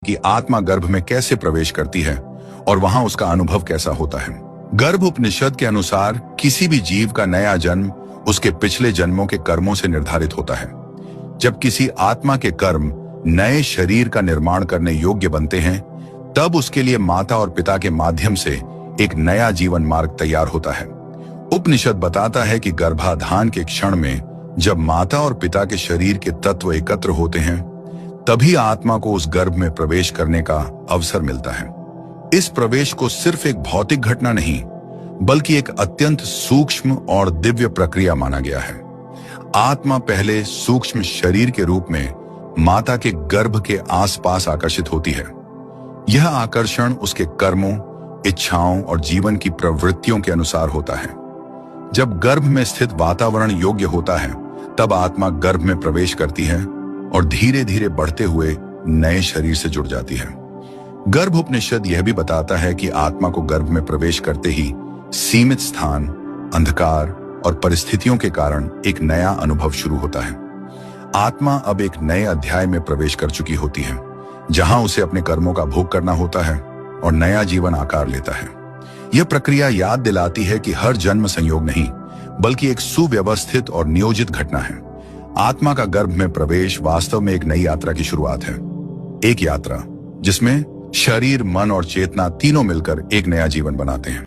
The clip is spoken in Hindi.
कि आत्मा गर्भ में कैसे प्रवेश करती है और वहां उसका अनुभव कैसा होता है। गर्भ उपनिषद के अनुसार किसी भी जीव का नया जन्म उसके पिछले जन्मों के कर्मों से निर्धारित होता है। जब किसी आत्मा के कर्म नए शरीर का निर्माण करने योग्य बनते हैं, तब उसके लिए माता और पिता के माध्यम से एक नया जीवन मार्ग तैयार होता है। उपनिषद बताता है कि गर्भाधान के क्षण में जब माता और पिता के शरीर के तत्व एकत्र होते हैं, तभी आत्मा को उस गर्भ में प्रवेश करने का अवसर मिलता है। इस प्रवेश को सिर्फ एक भौतिक घटना नहीं, बल्कि एक अत्यंत सूक्ष्म और दिव्य प्रक्रिया माना गया है। आत्मा पहले सूक्ष्म शरीर के रूप में माता के गर्भ के आसपास आकर्षित होती है। यह आकर्षण उसके कर्मों, इच्छाओं और जीवन की प्रवृत्तियों के अनुसार होता है। जब गर्भ में स्थित वातावरण योग्य होता है, तब आत्मा गर्भ में प्रवेश करती है और धीरे धीरे बढ़ते हुए नए शरीर से जुड़ जाती है। गर्भ उपनिषद यह भी बताता है कि आत्मा को गर्भ में प्रवेश करते ही सीमित स्थान, अंधकार और परिस्थितियों के कारण एक नया अनुभव शुरू होता है। आत्मा अब एक नए अध्याय में प्रवेश कर चुकी होती है, जहां उसे अपने कर्मों का भोग करना होता है और नया जीवन आकार लेता है। यह प्रक्रिया याद दिलाती है कि हर जन्म संयोग नहीं, बल्कि एक सुव्यवस्थित और नियोजित घटना है। आत्मा का गर्भ में प्रवेश वास्तव में एक नई यात्रा की शुरुआत है। एक यात्रा जिसमें शरीर, मन और चेतना तीनों मिलकर एक नया जीवन बनाते हैं।